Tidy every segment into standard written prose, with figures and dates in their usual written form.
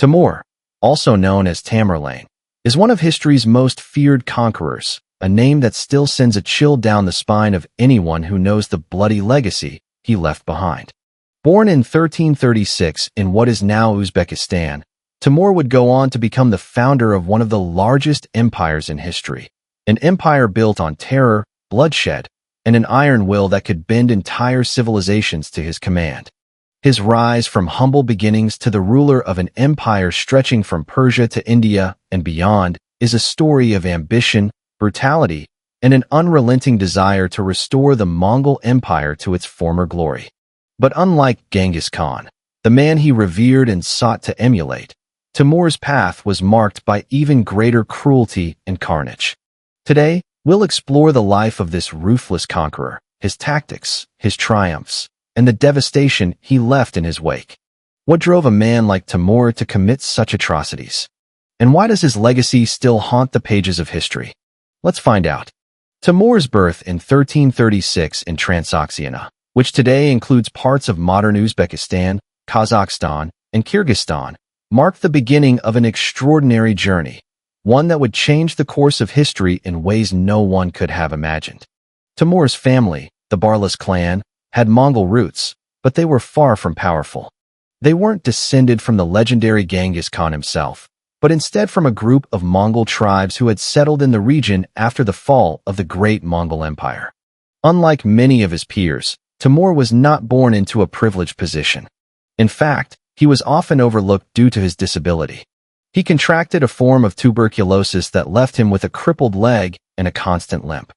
Timur, also known as Tamerlane, is one of history's most feared conquerors, a name that still sends a chill down the spine of anyone who knows the bloody legacy he left behind. Born in 1336 in what is now Uzbekistan, Timur would go on to become the founder of one of the largest empires in history, an empire built on terror, bloodshed, and an iron will that could bend entire civilizations to his command. His rise from humble beginnings to the ruler of an empire stretching from Persia to India and beyond is a story of ambition, brutality, and an unrelenting desire to restore the Mongol Empire to its former glory. But unlike Genghis Khan, the man he revered and sought to emulate, Timur's path was marked by even greater cruelty and carnage. Today, we'll explore the life of this ruthless conqueror, his tactics, his triumphs, and the devastation he left in his wake. What drove a man like Timur to commit such atrocities? And why does his legacy still haunt the pages of history? Let's find out. Timur's birth in 1336 in Transoxiana, which today includes parts of modern Uzbekistan, Kazakhstan, and Kyrgyzstan, marked the beginning of an extraordinary journey, one that would change the course of history in ways no one could have imagined. Timur's family, the Barlas clan, had Mongol roots, but they were far from powerful. They weren't descended from the legendary Genghis Khan himself, but instead from a group of Mongol tribes who had settled in the region after the fall of the great Mongol Empire. Unlike many of his peers, Timur was not born into a privileged position. In fact, he was often overlooked due to his disability. He contracted a form of tuberculosis that left him with a crippled leg and a constant limp.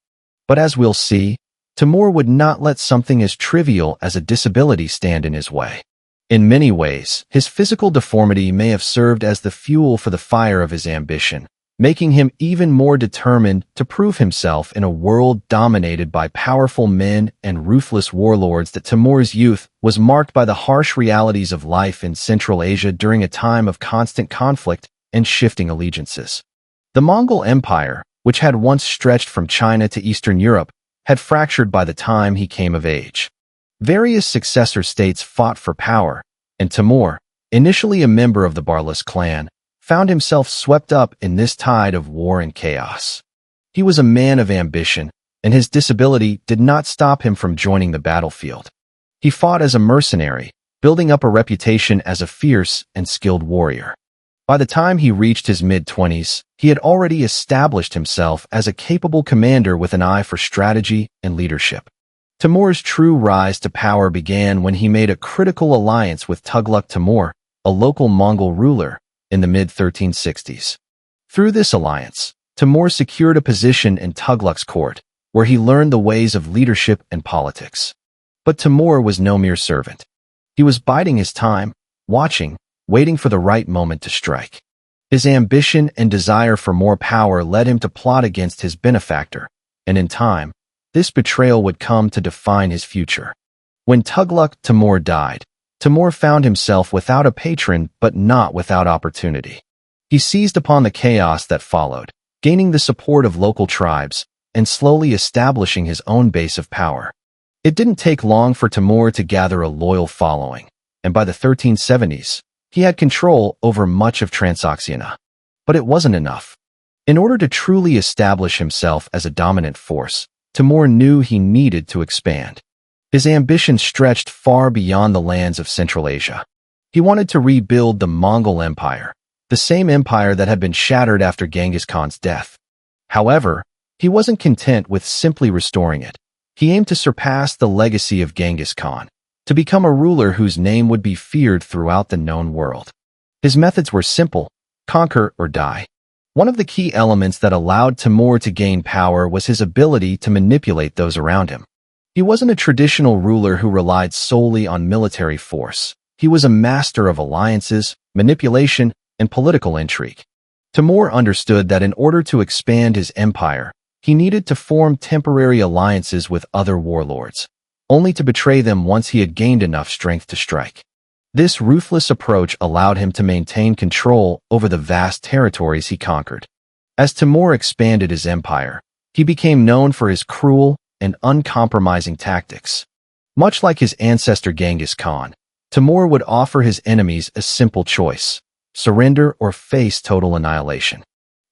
But as we'll see, Timur would not let something as trivial as a disability stand in his way. In many ways, his physical deformity may have served as the fuel for the fire of his ambition, making him even more determined to prove himself in a world dominated by powerful men and ruthless warlords. That Timur's youth was marked by the harsh realities of life in Central Asia during a time of constant conflict and shifting allegiances. The Mongol Empire, which had once stretched from China to Eastern Europe, had fractured by the time he came of age. Various successor states fought for power, and Timur, initially a member of the Barlas clan, found himself swept up in this tide of war and chaos. He was a man of ambition, and his disability did not stop him from joining the battlefield. He fought as a mercenary, building up a reputation as a fierce and skilled warrior. By the time he reached his mid-20s, he had already established himself as a capable commander with an eye for strategy and leadership. Timur's true rise to power began when he made a critical alliance with Tughlaq Timur, a local Mongol ruler, in the mid-1360s. Through this alliance, Timur secured a position in Tughlaq's court, where he learned the ways of leadership and politics. But Timur was no mere servant. He was biding his time, watching, waiting for the right moment to strike. His ambition and desire for more power led him to plot against his benefactor, and in time, this betrayal would come to define his future. When Tughlaq Timur died, Timur found himself without a patron but not without opportunity. He seized upon the chaos that followed, gaining the support of local tribes and slowly establishing his own base of power. It didn't take long for Timur to gather a loyal following, and by the 1370s, he had control over much of Transoxiana. But it wasn't enough. In order to truly establish himself as a dominant force, Timur knew he needed to expand. His ambition stretched far beyond the lands of Central Asia. He wanted to rebuild the Mongol Empire, the same empire that had been shattered after Genghis Khan's death. However, he wasn't content with simply restoring it. He aimed to surpass the legacy of Genghis Khan, to become a ruler whose name would be feared throughout the known world. His methods were simple: conquer or die. One of the key elements that allowed Timur to gain power was his ability to manipulate those around him. He wasn't a traditional ruler who relied solely on military force. He was a master of alliances, manipulation, and political intrigue. Timur understood that in order to expand his empire, he needed to form temporary alliances with other warlords, only to betray them once he had gained enough strength to strike. This ruthless approach allowed him to maintain control over the vast territories he conquered. As Timur expanded his empire, he became known for his cruel and uncompromising tactics. Much like his ancestor Genghis Khan, Timur would offer his enemies a simple choice: surrender or face total annihilation.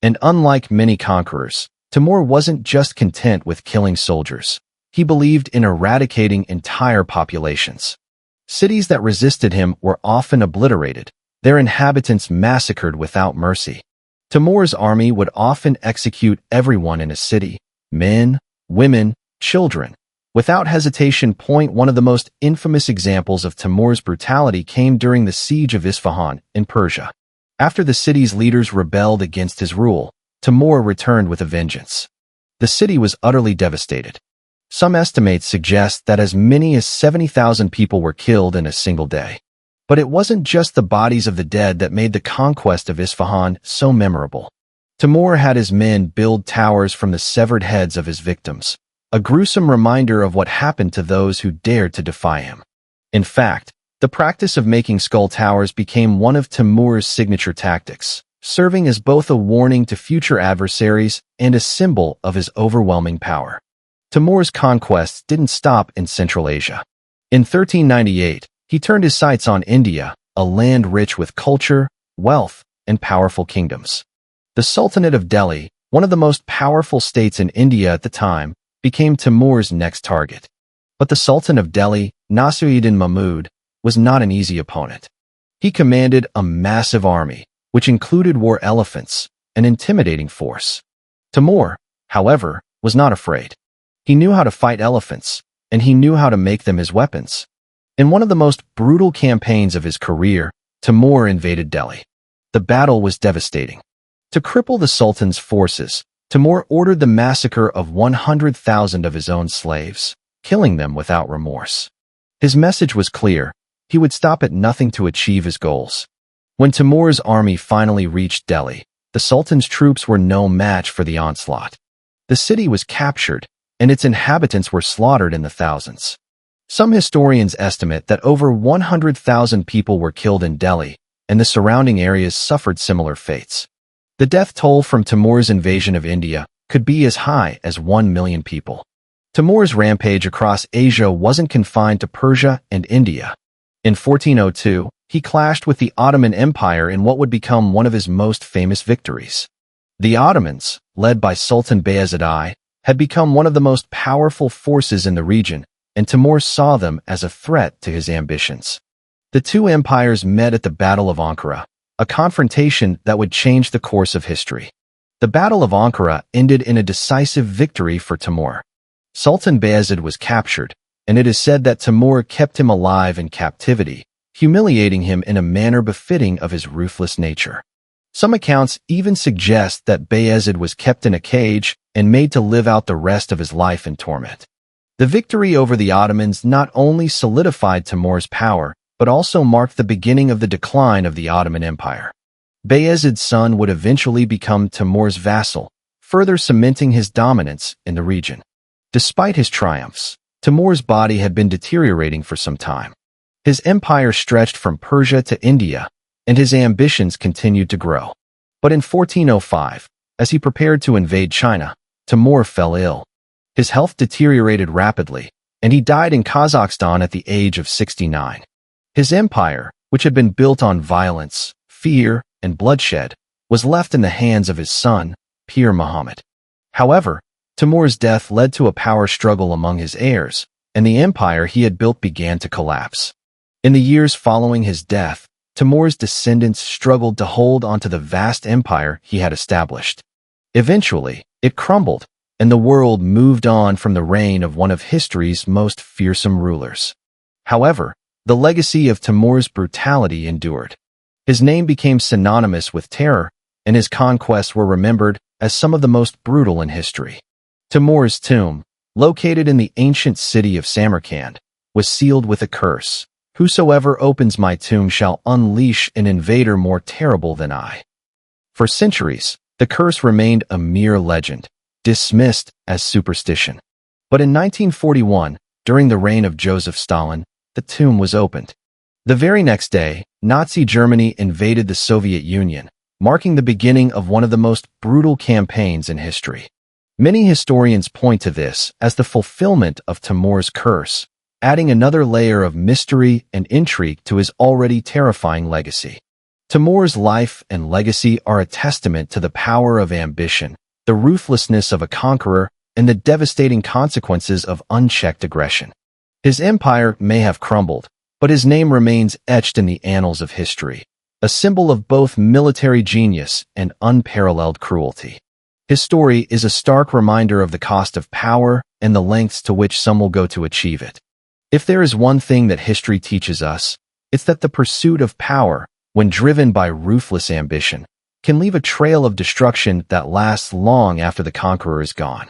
And unlike many conquerors, Timur wasn't just content with killing soldiers. He believed in eradicating entire populations. Cities that resisted him were often obliterated, their inhabitants massacred without mercy. Timur's army would often execute everyone in a city, men, women, children. Without hesitation. One of the most infamous examples of Timur's brutality came during the siege of Isfahan in Persia. After the city's leaders rebelled against his rule, Timur returned with a vengeance. The city was utterly devastated. Some estimates suggest that as many as 70,000 people were killed in a single day. But it wasn't just the bodies of the dead that made the conquest of Isfahan so memorable. Timur had his men build towers from the severed heads of his victims, a gruesome reminder of what happened to those who dared to defy him. In fact, the practice of making skull towers became one of Timur's signature tactics, serving as both a warning to future adversaries and a symbol of his overwhelming power. Timur's conquests didn't stop in Central Asia. In 1398, he turned his sights on India, a land rich with culture, wealth, and powerful kingdoms. The Sultanate of Delhi, one of the most powerful states in India at the time, became Timur's next target. But the Sultan of Delhi, Nasiruddin Mahmud, was not an easy opponent. He commanded a massive army, which included war elephants, an intimidating force. Timur, however, was not afraid. He knew how to fight elephants, and he knew how to make them his weapons. In one of the most brutal campaigns of his career, Timur invaded Delhi. The battle was devastating. To cripple the Sultan's forces, Timur ordered the massacre of 100,000 of his own slaves, killing them without remorse. His message was clear: he would stop at nothing to achieve his goals. When Timur's army finally reached Delhi, the Sultan's troops were no match for the onslaught. The city was captured, and its inhabitants were slaughtered in the thousands. Some historians estimate that over 100,000 people were killed in Delhi, and the surrounding areas suffered similar fates. The death toll from Timur's invasion of India could be as high as 1 million people. Timur's rampage across Asia wasn't confined to Persia and India. In 1402, he clashed with the Ottoman Empire in what would become one of his most famous victories. The Ottomans, led by Sultan Bayezid I, had become one of the most powerful forces in the region, and Timur saw them as a threat to his ambitions. The two empires met at the Battle of Ankara, a confrontation that would change the course of history. The Battle of Ankara ended in a decisive victory for Timur. Sultan Bayezid was captured, and it is said that Timur kept him alive in captivity, humiliating him in a manner befitting of his ruthless nature. Some accounts even suggest that Bayezid was kept in a cage and made to live out the rest of his life in torment. The victory over the Ottomans not only solidified Timur's power, but also marked the beginning of the decline of the Ottoman Empire. Bayezid's son would eventually become Timur's vassal, further cementing his dominance in the region. Despite his triumphs, Timur's body had been deteriorating for some time. His empire stretched from Persia to India, and his ambitions continued to grow. But in 1405, as he prepared to invade China, Timur fell ill. His health deteriorated rapidly, and he died in Kazakhstan at the age of 69. His empire, which had been built on violence, fear, and bloodshed, was left in the hands of his son, Pir Muhammad. However, Timur's death led to a power struggle among his heirs, and the empire he had built began to collapse. In the years following his death, Timur's descendants struggled to hold onto the vast empire he had established. Eventually, it crumbled, and the world moved on from the reign of one of history's most fearsome rulers. However, the legacy of Timur's brutality endured. His name became synonymous with terror, and his conquests were remembered as some of the most brutal in history. Timur's tomb, located in the ancient city of Samarkand, was sealed with a curse: "Whosoever opens my tomb shall unleash an invader more terrible than I." For centuries, the curse remained a mere legend, dismissed as superstition. But in 1941, during the reign of Joseph Stalin, the tomb was opened. The very next day, Nazi Germany invaded the Soviet Union, marking the beginning of one of the most brutal campaigns in history. Many historians point to this as the fulfillment of Timur's curse, adding another layer of mystery and intrigue to his already terrifying legacy. Timur's life and legacy are a testament to the power of ambition, the ruthlessness of a conqueror, and the devastating consequences of unchecked aggression. His empire may have crumbled, but his name remains etched in the annals of history, a symbol of both military genius and unparalleled cruelty. His story is a stark reminder of the cost of power and the lengths to which some will go to achieve it. If there is one thing that history teaches us, it's that the pursuit of power, when driven by ruthless ambition, can leave a trail of destruction that lasts long after the conqueror is gone.